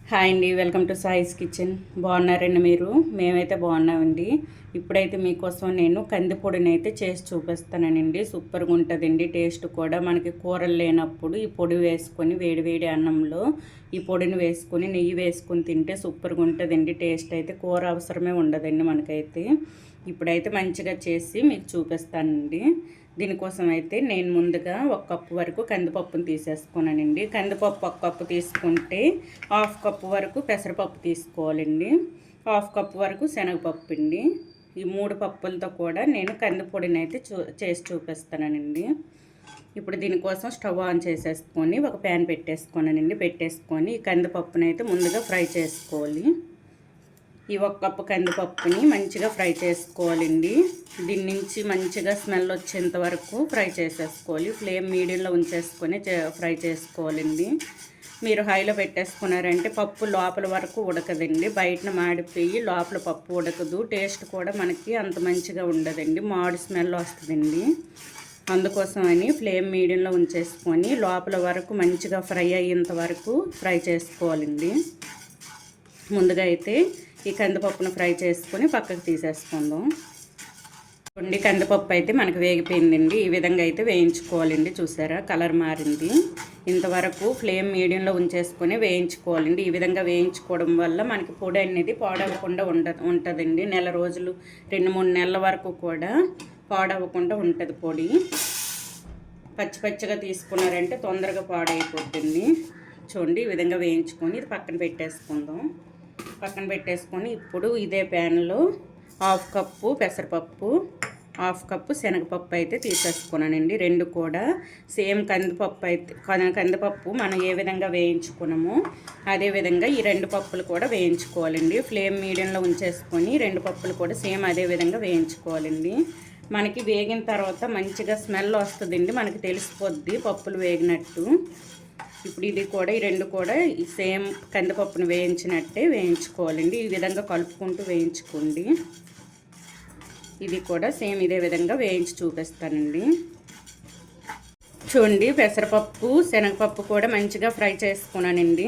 Hi అండి, welcome to సాయిస్ kitchen. బాగున్నారండి మీరు? మేమైతే బాగున్నామండి. ఇప్పుడైతే మీకోసం నేను కందిపొడిని అయితే చేసి చూపిస్తానండి. సూపర్గా ఉంటుందండి. టేస్ట్ కూడా మనకి కూరలు లేనప్పుడు ఈ పొడి వేసుకొని వేడివేడి అన్నంలో ఈ పొడిని వేసుకొని నెయ్యి వేసుకొని తింటే సూపర్గా ఉంటుందండి. టేస్ట్ అయితే కూర అవసరమే ఉండదండి మనకైతే. ఇప్పుడైతే మంచిగా చేసి మీకు చూపిస్తానండి. దీనికోసం అయితే నేను ముందుగా 1 కప్పు వరకు కందిపప్పును తీసేసుకున్నానండి. కందిపప్పు 1 కప్పు తీసుకుంటే 1/2 కప్పు వరకు పెసరపప్పు తీసుకోవాలండి. 1/2 కప్పు వరకు శనగపప్పు అండి. ఈ 3 పప్పులతో కూడా నేను కందిపొడిని అయితే చేసి చూపిస్తానండి. ఇప్పుడు దీనికోసం స్టవ్ ఆన్ చేసేసుకొని ఒక ప్యాన్ పెట్టేసుకొని ఈ కందిపప్పుని అయితే ముందుగా ఫ్రై చేసుకోవాలి. ఈ 1 కప్పు కందిపప్పుని మంచిగా ఫ్రై చేసుకోవాలండి. దీని నుంచి మంచిగా స్మెల్ వచ్చేంత వరకు ఫ్రై చేసేసుకోవాలి. ఫ్లేమ్ మీడియంలో ఉంచేసుకొని ఫ్రై చేసుకోవాలండి. మీరు హైలో పెట్టేసుకున్నారంటే పప్పు లోపల వరకు ఉడకదండి. బయటన మాడిపోయి లోపల పప్పు ఉడకదు. టేస్ట్ కూడా మనకి అంత మంచిగా ఉండదండి. మాడి స్మెల్ వస్తుందండి. అందుకోసమని ఫ్లేమ్ మీడియంలో ఉంచేసుకొని లోపల వరకు మంచిగా ఫ్రై అయ్యేంత వరకు ఫ్రై చేసుకోవాలండి. ముందుగా అయితే ఈ కందిపప్పును ఫ్రై చేసుకొని పక్కకు తీసేసుకుందాం. కందిపప్పు అయితే మనకు వేగిపోయిందండి. ఈ విధంగా అయితే వేయించుకోవాలండి. చూసారా, కలర్ మారింది. ఇంతవరకు ఫ్లేమ్ మీడియంలో ఉంచేసుకొని వేయించుకోవాలండి. ఈ విధంగా వేయించుకోవడం వల్ల మనకి పొడి అనేది పాడవకుండా ఉంటుందండి. నెల రోజులు 2-3 నెలల వరకు కూడా పాడవకుండా ఉంటుంది పొడి. పచ్చిగా తీసుకున్నారంటే తొందరగా పాడైపోతుంది. చూడండి, ఈ విధంగా వేయించుకొని ఇది పక్కన పెట్టేసుకొని ఇప్పుడు ఇదే ప్యాన్లో 1/2 కప్పు పెసరపప్పు, 1/2 కప్పు శనగపప్పు అయితే తీసేసుకున్నానండి. రెండు కూడా సేమ్ కందిపప్పు మనం ఏ విధంగా వేయించుకున్నామో అదే విధంగా ఈ 2 పప్పులు కూడా వేయించుకోవాలండి. ఫ్లేమ్ మీడియంలో ఉంచేసుకొని 2 పప్పులు కూడా సేమ్ అదే విధంగా వేయించుకోవాలండి. మనకి వేగిన తర్వాత మంచిగా స్మెల్ వస్తుందండి. మనకి తెలిసిపోద్ది పప్పులు వేగినట్టు. ఇప్పుడు ఈ 2 కూడా సేమ్ కందిపప్పును వేయించినట్టే వేయించుకోవాలండి. ఈ విధంగా కలుపుకుంటూ వేయించుకోండి. ఇది కూడా సేమ్ ఇదే విధంగా వేయించి చూపిస్తానండి. చూడండి, పెసరపప్పు శనగపప్పు కూడా మంచిగా ఫ్రై చేసుకున్నానండి.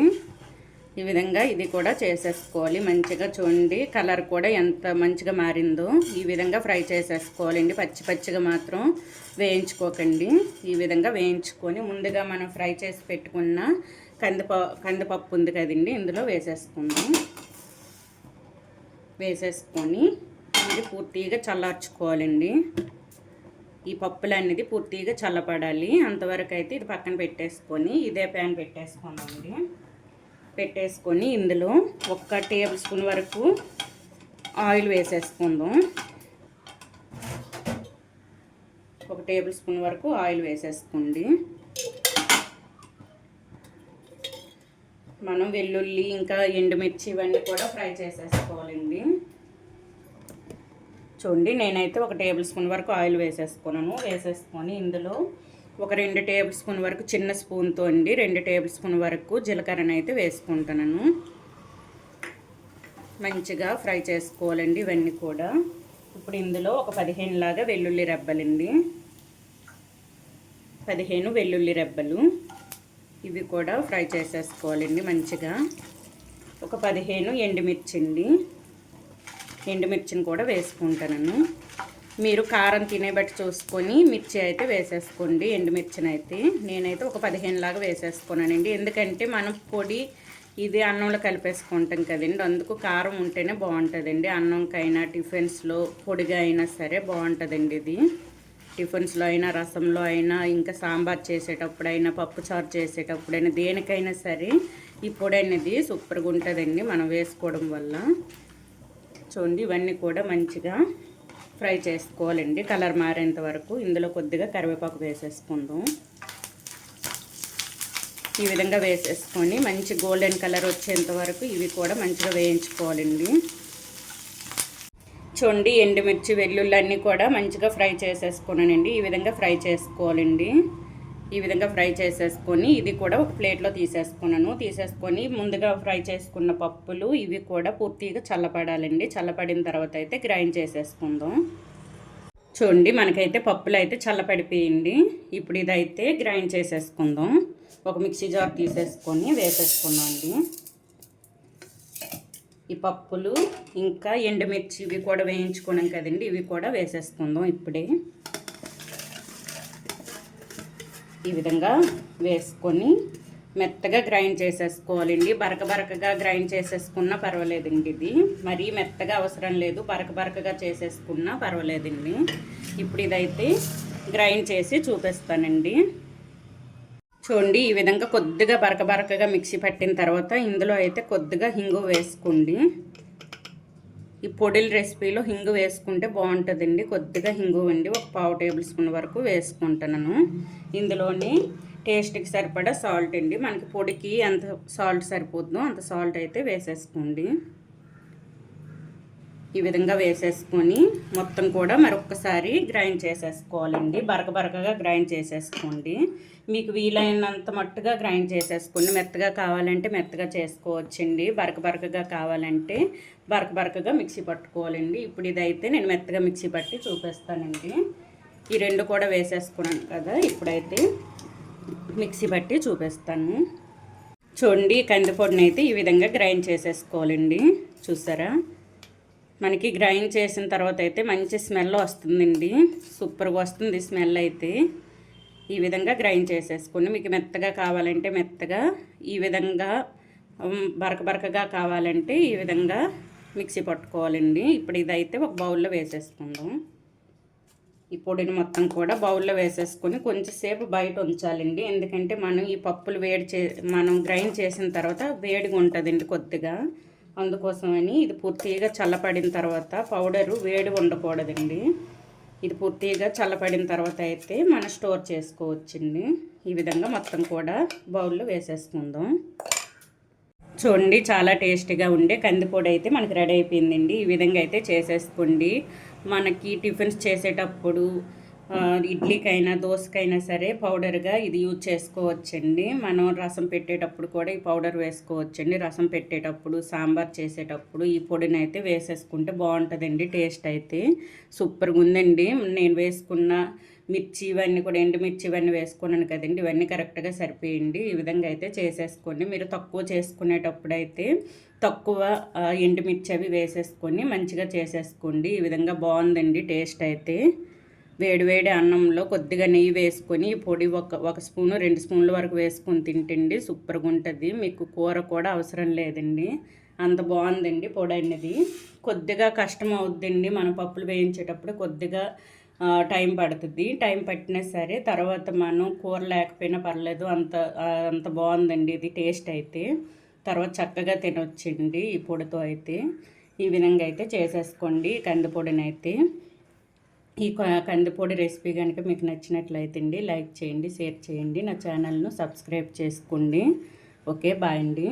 ఈ విధంగా ఇది కూడా చేసేసుకోవాలి మంచిగా. చూడండి, కలర్ కూడా ఎంత మంచిగా మారిందో. ఈ విధంగా ఫ్రై చేసేసుకోవాలండి. పచ్చిగా మాత్రం వేయించుకోకండి. ఈ విధంగా వేయించుకొని ముందుగా మనం ఫ్రై చేసి పెట్టుకున్న కందిపప్పు ఉంది కదండి, ఇందులో వేసేసుకొని ఇది పూర్తిగా చల్లార్చుకోవాలండి. ఈ పప్పులు అనేది పూర్తిగా చల్లపడాలి. అంతవరకు అయితే ఇది పక్కన పెట్టేసుకొని ఇదే ప్యాన్ పెట్టేసుకొని ఇందులో 1 టేబుల్ స్పూన్ వరకు ఆయిల్ వేసేసుకుందాం. 1 టేబుల్ స్పూన్ వరకు ఆయిల్ వేసేసుకోండి. మనం వెల్లుల్లి ఇంకా ఎండుమిర్చి ఇవన్నీ కూడా ఫ్రై చేసేసుకోవాలండి. చూడండి, నేనైతే 1 టేబుల్ స్పూన్ వరకు ఆయిల్ వేసేసుకొని ఇందులో ఒక 2 టేబుల్ స్పూన్ వరకు చిన్న స్పూన్తో 2 టేబుల్ స్పూన్ వరకు జీలకర్రను అయితే వేసుకుంటున్నాను. మంచిగా ఫ్రై చేసుకోవాలండి ఇవన్నీ కూడా. ఇప్పుడు ఇందులో ఒక 15 లాగా వెల్లుల్లి రెబ్బలండి. 15 వెల్లుల్లి రెబ్బలు ఇవి కూడా ఫ్రై చేసేసుకోవాలండి మంచిగా. ఒక 15 ఎండుమిర్చిని కూడా వేసుకుంటాను. మీరు కారం తినే బట్టి చూసుకొని మిర్చి అయితే వేసేసుకోండి. ఎండుమిర్చిని అయితే నేనైతే ఒక 15 లాగా వేసేసుకున్నానండి. ఎందుకంటే మనం పొడి ఇది అన్నంలో కలిపేసుకుంటాం కదండి, అందుకు కారం ఉంటేనే బాగుంటుందండి. అన్నంకైనా టిఫిన్స్లో పొడిగా అయినా సరే బాగుంటుందండి. ఇది టిఫిన్స్లో అయినా రసంలో అయినా ఇంకా సాంబార్ చేసేటప్పుడైనా పప్పుచారు చేసేటప్పుడైనా దేనికైనా సరే ఈ పొడి అనేది సూపర్గా ఉంటుందండి మనం వేసుకోవడం వల్ల. చూడండి, ఇవన్నీ కూడా మంచిగా ఫ్రై చేసుకోవాలండి కలర్ మారేంత వరకు. ఇందులో కొద్దిగా కరివేపాకు వేసేసుకుందాం. ఈ విధంగా వేసేసుకొని మంచి గోల్డెన్ కలర్ వచ్చేంత వరకు ఇవి కూడా మంచిగా వేయించుకోవాలండి. చూడండి, ఎండుమిర్చి వెల్లుల్లి అన్నీ కూడా మంచిగా ఫ్రై చేసేసుకున్నానండి. ఈ విధంగా ఫ్రై చేసుకోవాలండి. ఈ విధంగా ఫ్రై చేసేసుకొని ఇది కూడా ఒక ప్లేట్లో తీసేసుకొని ముందుగా ఫ్రై చేసుకున్న పప్పులు ఇవి కూడా పూర్తిగా చల్లపడాలండి. చల్లపడిన తర్వాత అయితే గ్రైండ్ చేసేసుకుందాం. చూడండి, మనకైతే పప్పులు అయితే చల్లపడిపోయింది. ఇప్పుడు ఇదైతే గ్రైండ్ చేసేసుకుందాం. ఒక మిక్సీ జార్ తీసేసుకొని వేసేసుకుందాం అండి. ఈ పప్పులు ఇంకా ఎండుమిర్చి ఇవి కూడా వేయించుకున్నాం కదండి, ఇవి కూడా వేసేసుకుందాం ఇప్పుడే. ఈ విధంగా వేసుకొని మెత్తగా గ్రైండ్ చేసేసుకోవాలండి. బరకగా గ్రైండ్ చేసేసుకున్నా పర్వాలేదండి. ఇది మరీ మెత్తగా అవసరం లేదు, బరకగా చేసేసుకున్నా పర్వాలేదండి. ఇప్పుడు ఇదైతే గ్రైండ్ చేసి చూపిస్తానండి. చూడండి, ఈ విధంగా కొద్దిగా బరకగా మిక్సీ పట్టిన తర్వాత ఇందులో అయితే కొద్దిగా హింగు వేసుకోండి. ఈ పొడిల రెసిపీలో హింగు వేసుకుంటే బాగుంటుందండి. కొద్దిగా హింగు అండి, ఒక 1/2 టేబుల్ స్పూన్ వరకు వేసుకుంటున్నాను. ఇందులోని టేస్ట్కి సరిపడా సాల్ట్ అండి, మనకి పొడికి ఎంత సాల్ట్ సరిపోతుందో అంత సాల్ట్ అయితే వేసేసుకోండి. ఈ విధంగా వేసేసుకొని మొత్తం కూడా మరొకసారి గ్రైండ్ చేసేసుకోవాలండి. బరకగా గ్రైండ్ చేసేసుకోండి. మీకు వీలైనంత మట్టుగా గ్రైండ్ చేసేసుకోండి. మెత్తగా కావాలంటే మెత్తగా చేసుకోవచ్చండి, బరకగా కావాలంటే బరకగా మిక్సీ పట్టుకోవాలండి. ఇప్పుడు ఇదైతే నేను మెత్తగా మిక్సీ పట్టి చూపిస్తానండి. ఈ రెండు కూడా వేసేసుకున్నాను కదా, ఇప్పుడైతే మిక్సీ పట్టి చూపిస్తాను. చూడండి, కందిపొడిని అయితే ఈ విధంగా గ్రైండ్ చేసేసుకోవాలండి. చూసారా, మనకి గ్రైండ్ చేసిన తర్వాత అయితే మంచి స్మెల్ వస్తుందండి, సూపర్గా వస్తుంది స్మెల్ అయితే. ఈ విధంగా గ్రైండ్ చేసేసుకుని మీకు మెత్తగా కావాలంటే మెత్తగా, ఈ విధంగా బరకగా కావాలంటే ఈ విధంగా మిక్సీ పట్టుకోవాలండి. ఇప్పుడు ఇదైతే ఒక బౌల్లో వేసేసుకుందాం. ఈ పొడిని మొత్తం కూడా బౌల్లో వేసేసుకొని కొంచెంసేపు బయట ఉంచాలండి. ఎందుకంటే మనం ఈ పప్పులు మనం గ్రైండ్ చేసిన తర్వాత వేడిగా ఉంటుందండి కొద్దిగా, అందుకోసమని ఇది పూర్తిగా చల్లపడిన తర్వాత, పౌడరు వేడి ఉండకూడదండి, ఇది పూర్తిగా చల్లపడిన తర్వాత అయితే మనం స్టోర్ చేసుకోవచ్చండి. ఈ విధంగా మొత్తం కూడా బౌల్లో వేసేసుకుందాం. చూడండి, చాలా టేస్టీగా ఉండే కందిపొడి అయితే మనకి రెడీ అయిపోయిందండి. ఈ విధంగా అయితే చేసేసుకోండి. మనకి టిఫిన్స్ చేసేటప్పుడు ఇడ్లీకైనా దోశకైనా సరే పౌడర్గా ఇది యూజ్ చేసుకోవచ్చండి. మనం రసం పెట్టేటప్పుడు కూడా ఈ పౌడర్ వేసుకోవచ్చండి. రసం పెట్టేటప్పుడు, సాంబార్ చేసేటప్పుడు ఈ పొడిని అయితే వేసేసుకుంటే బాగుంటుందండి. టేస్ట్ అయితే సూపర్గా ఉందండి. నేను వేసుకున్న మిర్చి ఇవన్నీ కూడా, ఎండుమిర్చి ఇవన్నీ వేసుకున్నాను కదండి, ఇవన్నీ కరెక్ట్గా సరిపోయండి. ఈ విధంగా అయితే చేసేసుకోండి. మీరు తక్కువ చేసుకునేటప్పుడు అయితే తక్కువ ఎండుమిర్చి అవి వేసేసుకొని మంచిగా చేసేసుకోండి. ఈ విధంగా బాగుందండి టేస్ట్ అయితే. వేడివేడి అన్నంలో కొద్దిగా నెయ్యి వేసుకొని ఈ పొడి ఒక స్పూను 2 స్పూన్ల వరకు వేసుకొని తింటండి, సూపర్గా ఉంటుంది. మీకు కూర కూడా అవసరం లేదండి, అంత బాగుందండి పొడి అనేది. కొద్దిగా కష్టం అవుద్దండి, మన పప్పులు వేయించేటప్పుడు కొద్దిగా టైం పడుతుంది. టైం పట్టినా సరే తర్వాత మనం కూర లేకపోయినా పర్లేదు, అంత బాగుందండి ఇది టేస్ట్ అయితే. తర్వాత చక్కగా తినొచ్చండి ఈ పొడితో అయితే. ఈ విధంగా అయితే చేసేసుకోండి కందిపొడిని అయితే. ఈ కందిపొడి రెసిపీ కనుక మీకు నచ్చినట్లయితే అండి లైక్ చేయండి, షేర్ చేయండి, నా ఛానల్ను సబ్స్క్రైబ్ చేసుకోండి. ఓకే, బాయ్ అండి.